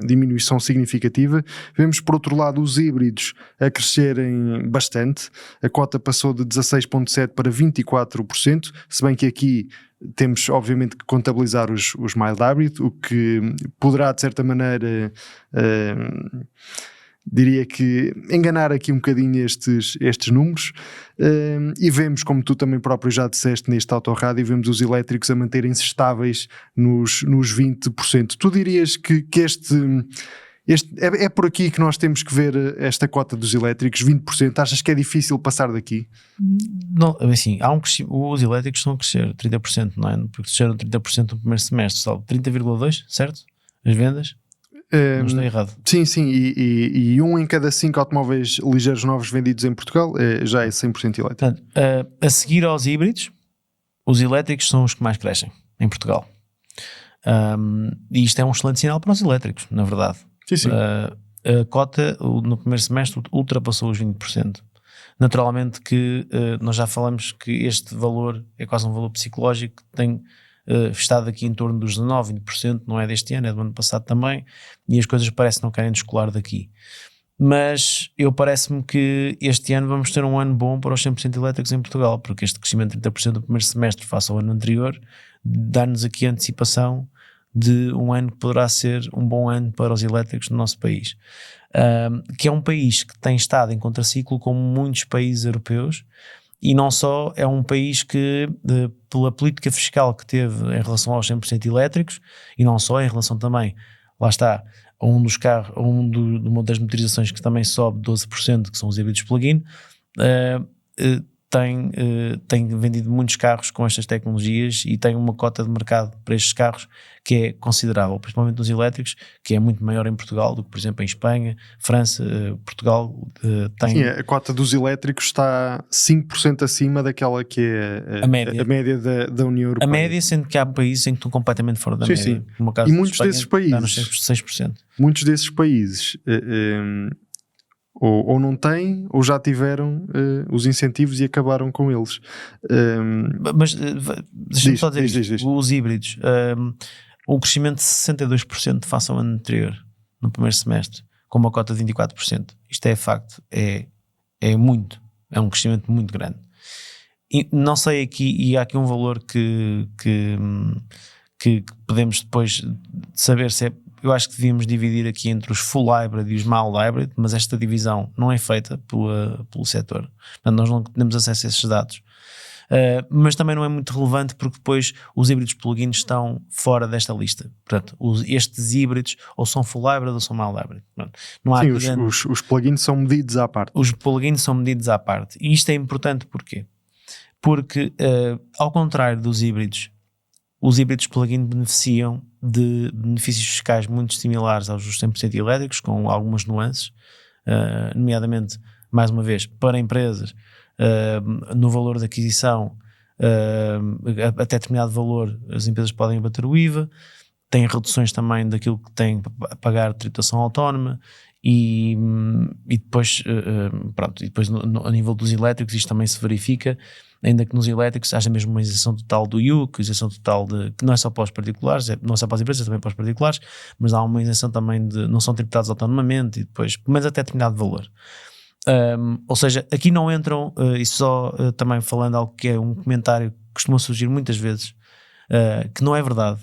diminuição significativa. Vemos, por outro lado, os híbridos a crescerem bastante. A cota passou de 16,7% para 24%, se bem que aqui temos, obviamente, que contabilizar os mild hybrid, o que poderá, de certa maneira, diria que enganar aqui um bocadinho estes números, e vemos, como tu também próprio já disseste neste autorádio, vemos os elétricos a manterem-se estáveis nos 20%. Tu dirias que este é por aqui que nós temos que ver esta cota dos elétricos, 20%? Achas que é difícil passar daqui? Não, assim, os elétricos estão a crescer 30%, não é? Porque cresceram 30% no primeiro semestre, só 30,2%, certo? As vendas? Não estou errado. Sim, e 1 em cada 5 automóveis ligeiros novos vendidos em Portugal já é 100% elétrico. Portanto, a seguir aos híbridos, os elétricos são os que mais crescem em Portugal. E isto é um excelente sinal para os elétricos, na verdade. Sim. A cota no primeiro semestre ultrapassou os 20%. Naturalmente que nós já falamos que este valor é quase um valor psicológico, que tem estado aqui em torno dos 19%, 20%, não é deste ano, é do ano passado também, e as coisas parecem não querem descolar daqui. Mas parece-me que este ano vamos ter um ano bom para os 100% elétricos em Portugal, porque este crescimento de 30% do primeiro semestre face ao ano anterior dá-nos aqui a antecipação de um ano que poderá ser um bom ano para os elétricos no nosso país, que é um país que tem estado em contraciclo com muitos países europeus. E não só, é um país que, pela política fiscal que teve em relação aos 100% elétricos, e não só, em relação também, lá está, a um dos carros, uma das motorizações que também sobe 12%, que são os híbridos plug-in, tem vendido muitos carros com estas tecnologias e tem uma cota de mercado para estes carros que é considerável, principalmente nos elétricos, que é muito maior em Portugal do que, por exemplo, em Espanha, França, Portugal tem... Sim, a cota dos elétricos está 5% acima daquela que é a média da União Europeia. A média, sendo que há países em que estão completamente fora da média. Sim. No caso e muitos desses países... Está nos 6%. Muitos desses países... Ou não têm, ou já tiveram os incentivos e acabaram com eles. Mas deixa-me só dizer isto. Os híbridos, o crescimento de 62% face ao ano anterior, no primeiro semestre, com uma cota de 24%. Isto é facto, é muito, é um crescimento muito grande. E não sei aqui, e há aqui um valor que podemos depois saber se é. Eu acho que devíamos dividir aqui entre os full hybrid e os mild hybrid, mas esta divisão não é feita pelo setor. Portanto, nós não temos acesso a esses dados. Mas também não é muito relevante porque depois os híbridos plug-in estão fora desta lista. Portanto, estes híbridos ou são full hybrid ou são mild hybrid. Portanto, não há os plug-ins são medidos à parte. Os plug-ins são medidos à parte. E isto é importante porquê? Porque, ao contrário dos híbridos, os híbridos plug-in beneficiam de benefícios fiscais muito similares aos dos 100% elétricos, com algumas nuances, nomeadamente, mais uma vez, para empresas, no valor da aquisição, até determinado valor as empresas podem abater o IVA, têm reduções também daquilo que têm a pagar de tributação autónoma e depois, pronto, e depois a nível dos elétricos isto também se verifica, ainda que nos elétricos haja mesmo uma isenção total do IUC, isenção total que não é só para os particulares, não é só para as empresas, é também para os particulares, mas há uma isenção também não são tributados autonomamente e depois, pelo menos até determinado valor. Ou seja, aqui não entram, e só também falando algo que é um comentário que costuma surgir muitas vezes, que não é verdade,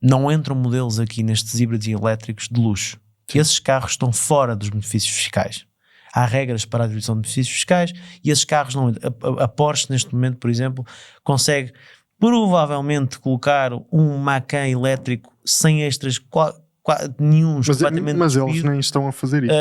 não entram modelos aqui nestes híbridos elétricos de luxo. Esses carros estão fora dos benefícios fiscais. Há regras para a atribuição de benefícios fiscais e esses carros não entram. A Porsche neste momento, por exemplo, consegue provavelmente colocar um Macan elétrico sem extras nenhum, mas eles nem estão a fazer isso.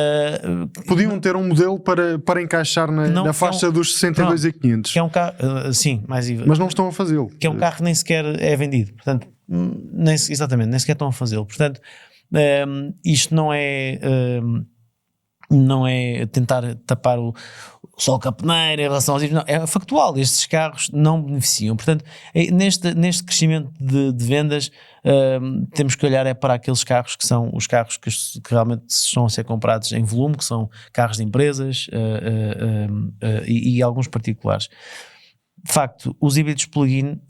Podiam ter um modelo para encaixar na faixa dos 62.500. Que é um carro, sim, mas não estão a fazê-lo. Que é um carro que nem sequer é vendido. Portanto, nem sequer estão a fazê-lo. Portanto, isto não é tentar tapar o sol com a peneira em relação aos híbridos, não, é factual, estes carros não beneficiam. Portanto, neste crescimento de vendas, temos que olhar para aqueles carros que são os carros que realmente estão a ser comprados em volume, que são carros de empresas e alguns particulares. De facto, os híbridos plug-in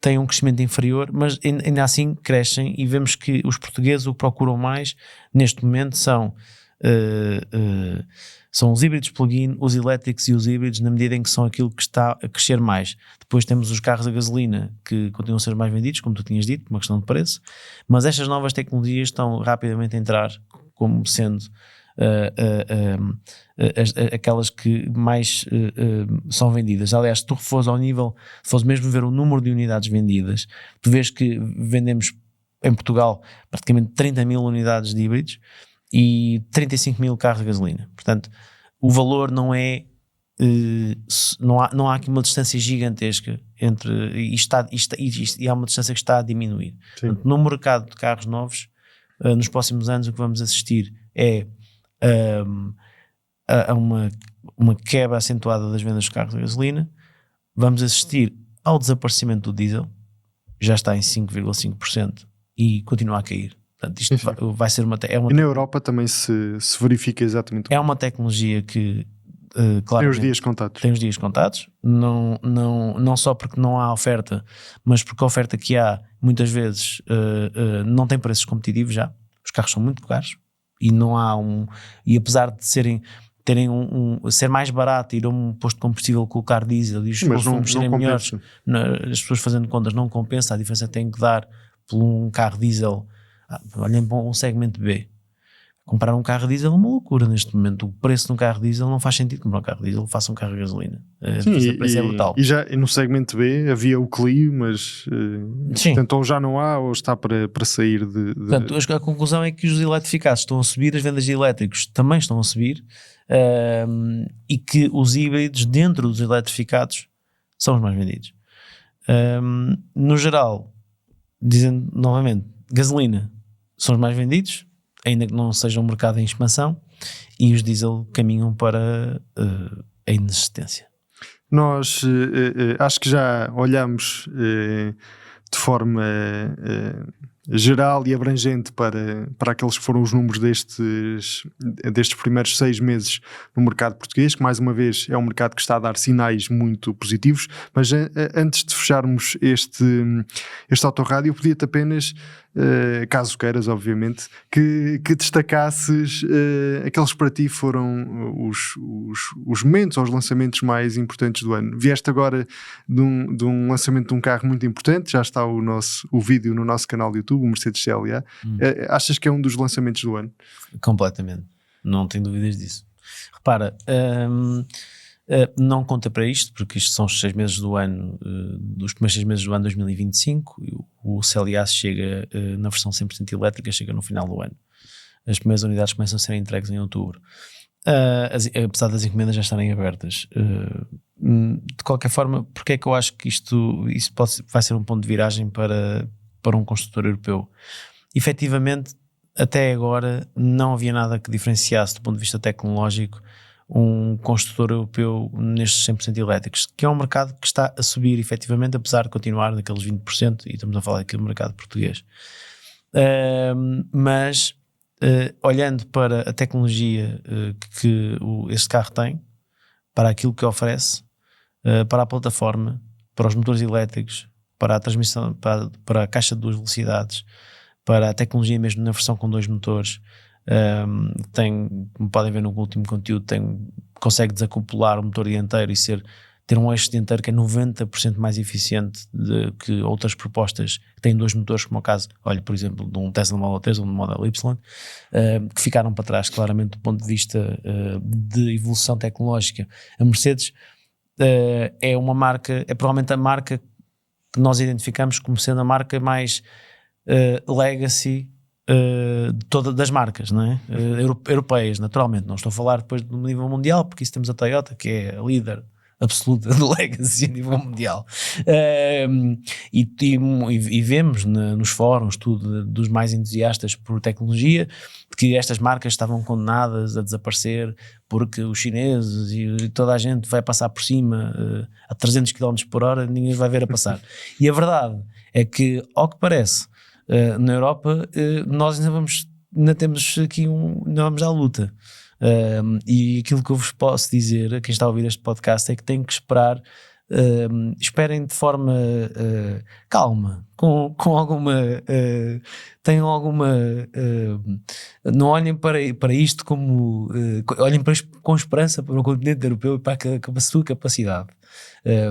têm um crescimento inferior, mas ainda assim crescem e vemos que os portugueses o que procuram mais neste momento são os híbridos plug-in, os elétricos e os híbridos, na medida em que são aquilo que está a crescer mais. Depois temos os carros a gasolina que continuam a ser mais vendidos, como tu tinhas dito, por uma questão de preço, mas estas novas tecnologias estão rapidamente a entrar como sendo aquelas que mais são vendidas. Aliás, se tu fores ao nível, se fores mesmo ver o número de unidades vendidas, tu vês que vendemos em Portugal praticamente 30 mil unidades de híbridos e 35 mil carros de gasolina. Portanto, o valor não é não há aqui uma distância gigantesca entre e há uma distância que está a diminuir. Portanto, no mercado de carros novos, nos próximos anos o que vamos assistir é a uma quebra acentuada das vendas de carros de gasolina. Vamos assistir ao desaparecimento do diesel, já está em 5,5% e continua a cair. Portanto, isto vai ser e na Europa também se verifica exatamente. É uma tecnologia que tem os dias contados. Tem os dias contados, não só porque não há oferta, mas porque a oferta que há muitas vezes não tem preços competitivos já. Os carros são muito caros e não há e apesar de ser mais barato ir a um posto de combustível colocar diesel e os consumos serem melhores, as pessoas fazendo contas não compensa, a diferença tem que dar por um carro diesel. Olhem para um segmento B. Comprar um carro diesel é uma loucura neste momento. O preço de um carro diesel não faz sentido comprar um carro diesel, faça um carro de gasolina. Sim, o preço é brutal. E já no segmento B havia o Clio, mas portanto, ou já não há ou está para sair de... Portanto, a conclusão é que os eletrificados estão a subir, as vendas de elétricos também estão a subir, e que os híbridos dentro dos eletrificados são os mais vendidos. No geral, dizendo novamente, gasolina são os mais vendidos, ainda que não seja um mercado em expansão, e os diesel caminham para a inexistência. Nós acho que já olhamos de forma geral e abrangente para aqueles que foram os números destes primeiros 6 meses no mercado português, que mais uma vez é um mercado que está a dar sinais muito positivos. Mas antes de fecharmos este Autorádio, eu pedia-te apenas, caso queiras obviamente, que destacasses aqueles que para ti foram os momentos ou os lançamentos mais importantes do ano. Vieste agora de um lançamento de um carro muito importante, já está o vídeo no nosso canal de YouTube, o Mercedes CLA. Achas que é um dos lançamentos do ano? Completamente, não tenho dúvidas disso. Repara, não conta para isto, porque isto são os 6 meses do ano, dos primeiros 6 meses do ano 2025. O CLA chega na versão 100% elétrica, chega no final do ano. As primeiras unidades começam a ser entregues em outubro, apesar das encomendas já estarem abertas. De qualquer forma, porque é que eu acho que isso vai ser um ponto de viragem para um construtor europeu? Efetivamente, até agora não havia nada que diferenciasse do ponto de vista tecnológico um construtor europeu nestes 100% elétricos, que é um mercado que está a subir efetivamente, apesar de continuar naqueles 20%, e estamos a falar aqui do mercado português. Mas olhando para a tecnologia que este carro tem, para aquilo que oferece, para a plataforma, para os motores elétricos, para a transmissão, para a caixa de 2 velocidades, para a tecnologia mesmo na versão com 2 motores, como podem ver no último conteúdo, consegue desacoplar o motor dianteiro e ter um eixo dianteiro que é 90% mais eficiente que outras propostas que têm 2 motores, como é o caso, olha, por exemplo, de um Tesla Model 3 ou de um Model Y, que ficaram para trás claramente do ponto de vista de evolução tecnológica. A Mercedes é uma marca, é provavelmente a marca que nós identificamos como sendo a marca mais legacy das marcas, não é? Europeias, naturalmente. Não estou a falar depois do nível mundial, porque isso temos a Toyota, que é a líder absoluta de legacy a nível mundial. E vemos nos fóruns tudo dos mais entusiastas por tecnologia, que estas marcas estavam condenadas a desaparecer porque os chineses e toda a gente vai passar por cima a 300 km por hora, ninguém vai ver a passar. E a verdade é que, ao que parece, na Europa nós ainda temos aqui ainda vamos à luta. E aquilo que eu vos posso dizer a quem está a ouvir este podcast é que tem que esperar, esperem de forma calma, com alguma tenham alguma não olhem para isto como olhem com esperança para o continente europeu e para a sua capacidade.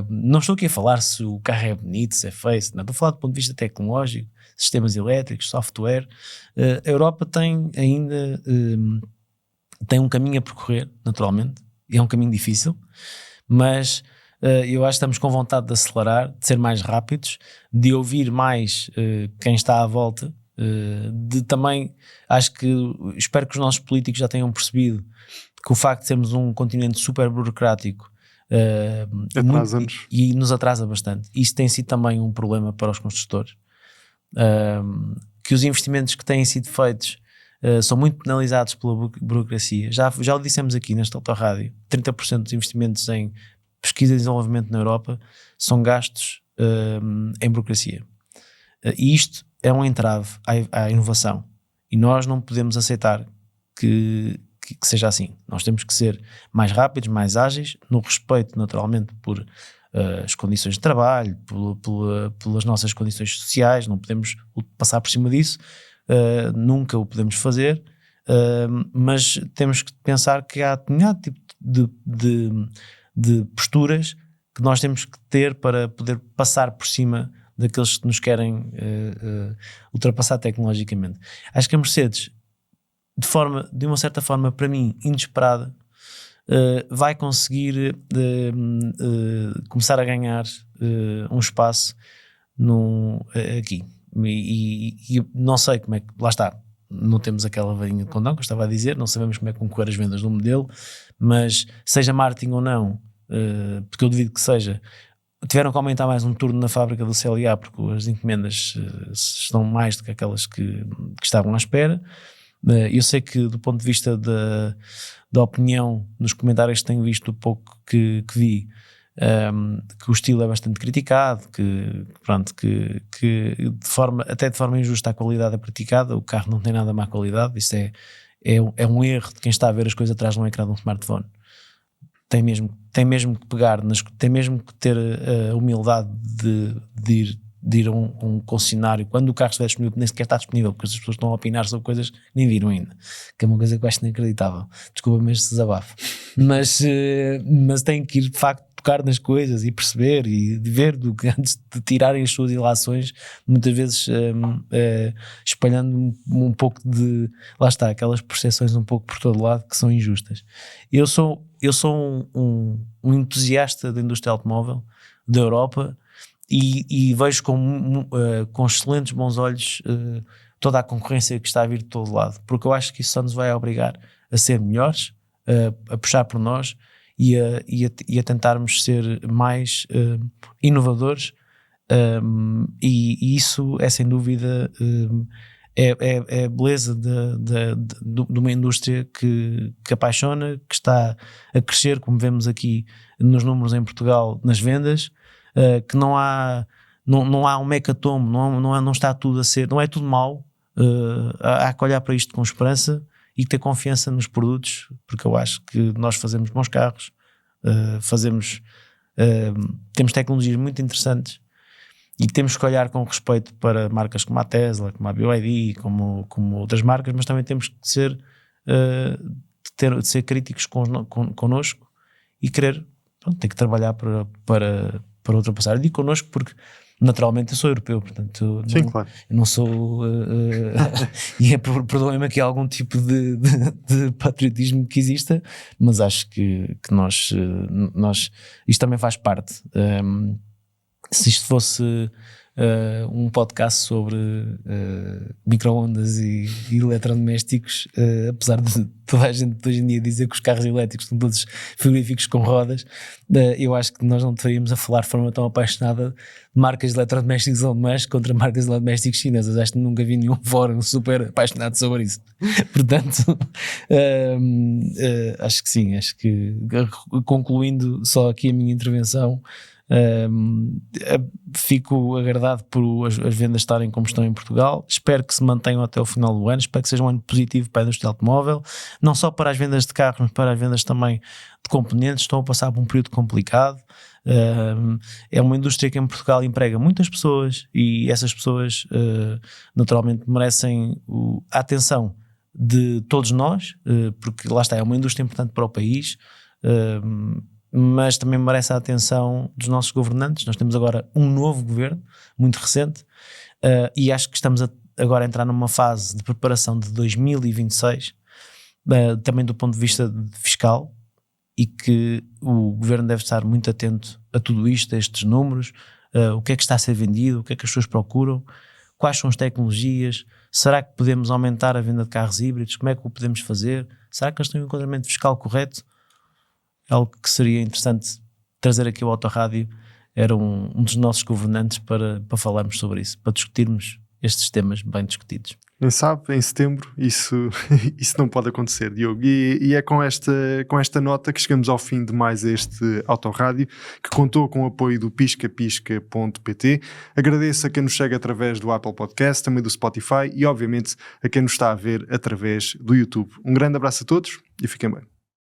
Não estou aqui a falar se o carro é bonito, se é feio, não, estou a falar do ponto de vista tecnológico, sistemas elétricos, software. A Europa tem ainda tem um caminho a percorrer, naturalmente, e é um caminho difícil, mas eu acho que estamos com vontade de acelerar, de ser mais rápidos, de ouvir mais quem está à volta, de também, espero que os nossos políticos já tenham percebido que o facto de sermos um continente super burocrático atrasa-nos e nos atrasa bastante. Isso tem sido também um problema para os construtores, que os investimentos que têm sido feitos são muito penalizados pela burocracia. Já o dissemos aqui nesta Autorádio, 30% dos investimentos em pesquisa e desenvolvimento na Europa são gastos em burocracia. E isto é um entrave à inovação. E nós não podemos aceitar que seja assim. Nós temos que ser mais rápidos, mais ágeis, no respeito naturalmente por as condições de trabalho, pelas nossas condições sociais. Não podemos passar por cima disso. Nunca o podemos fazer, mas temos que pensar que há determinado tipo de posturas que nós temos que ter para poder passar por cima daqueles que nos querem ultrapassar tecnologicamente. Acho que a Mercedes, de uma certa forma, para mim, inesperada, vai conseguir começar a ganhar um espaço aqui. E não sei como é que, lá está, não temos aquela varinha de condão que eu estava a dizer, não sabemos como é que concorrer as vendas do modelo, mas seja marketing ou não, porque eu duvido que seja, tiveram que aumentar mais um turno na fábrica do CLA porque as encomendas estão mais do que aquelas que estavam à espera. Eu sei que do ponto de vista da opinião nos comentários que tenho visto, o pouco que vi, que o estilo é bastante criticado, que até de forma injusta a qualidade é praticada. O carro não tem nada má qualidade, isso é um erro de quem está a ver as coisas atrás de um ecrã de um smartphone. Tem mesmo que pegar, tem mesmo que ter a humildade de ir a um concessionário quando o carro estiver disponível, nem sequer está disponível, porque as pessoas estão a opinar sobre coisas que nem viram ainda, que é uma coisa que eu acho inacreditável. Desculpa, mas se desabafo. Mas tem que ir de facto tocar nas coisas e perceber e ver do que antes de tirarem as suas ilações, muitas vezes espalhando um pouco de, lá está, aquelas percepções um pouco por todo lado que são injustas. Eu sou um entusiasta da indústria automóvel da Europa e vejo com excelentes bons olhos toda a concorrência que está a vir de todo lado, porque eu acho que isso só nos vai obrigar a ser melhores, a puxar por nós e a tentarmos ser mais inovadores, e isso é sem dúvida é a beleza de uma indústria que apaixona, que está a crescer, como vemos aqui nos números em Portugal, nas vendas, que não há um mecatombe, não está tudo a ser, não é tudo mau. Há que olhar para isto com esperança e ter confiança nos produtos, porque eu acho que nós fazemos bons carros, temos tecnologias muito interessantes e temos que olhar com respeito para marcas como a Tesla, como a BYD, como outras marcas, mas também temos que ser críticos connosco e querer, ter que trabalhar para ultrapassar. Eu digo connosco porque naturalmente eu sou europeu, portanto sim, claro. Eu não sou e perdoem-me aqui algum tipo de patriotismo que exista, mas acho que nós isto também faz parte. Se isto fosse um podcast sobre micro-ondas e eletrodomésticos, apesar de toda a gente hoje em dia dizer que os carros elétricos são todos frigoríficos com rodas, eu acho que nós não deveríamos a falar de forma tão apaixonada de marcas de eletrodomésticos alemãs contra marcas de eletrodomésticos chinesas. Acho que nunca vi nenhum fórum super apaixonado sobre isso. Portanto, acho que sim, acho que concluindo só aqui a minha intervenção, fico agradado por as vendas estarem como estão em Portugal. Espero que se mantenham até o final do ano. Espero que seja um ano positivo para a indústria automóvel, não só para as vendas de carros, mas para as vendas também de componentes. Estão a passar por um período complicado. É uma indústria que em Portugal emprega muitas pessoas e essas pessoas naturalmente merecem a atenção de todos nós, porque lá está, é uma indústria importante para o país, mas também merece a atenção dos nossos governantes. Nós temos agora um novo governo, muito recente, e acho que estamos agora a entrar numa fase de preparação de 2026, também do ponto de vista fiscal, e que o governo deve estar muito atento a tudo isto, a estes números, o que é que está a ser vendido, o que é que as pessoas procuram, quais são as tecnologias, será que podemos aumentar a venda de carros híbridos, como é que o podemos fazer, será que eles têm um enquadramento fiscal correto? Algo que seria interessante trazer aqui ao Autorádio era um dos nossos governantes para falarmos sobre isso, para discutirmos estes temas bem discutidos. Quem sabe, em setembro, isso não pode acontecer, Diogo. E é com esta nota que chegamos ao fim de mais este Autorádio, que contou com o apoio do piscapisca.pt. Agradeço a quem nos chega através do Apple Podcast, também do Spotify e, obviamente, a quem nos está a ver através do YouTube. Um grande abraço a todos e fiquem bem.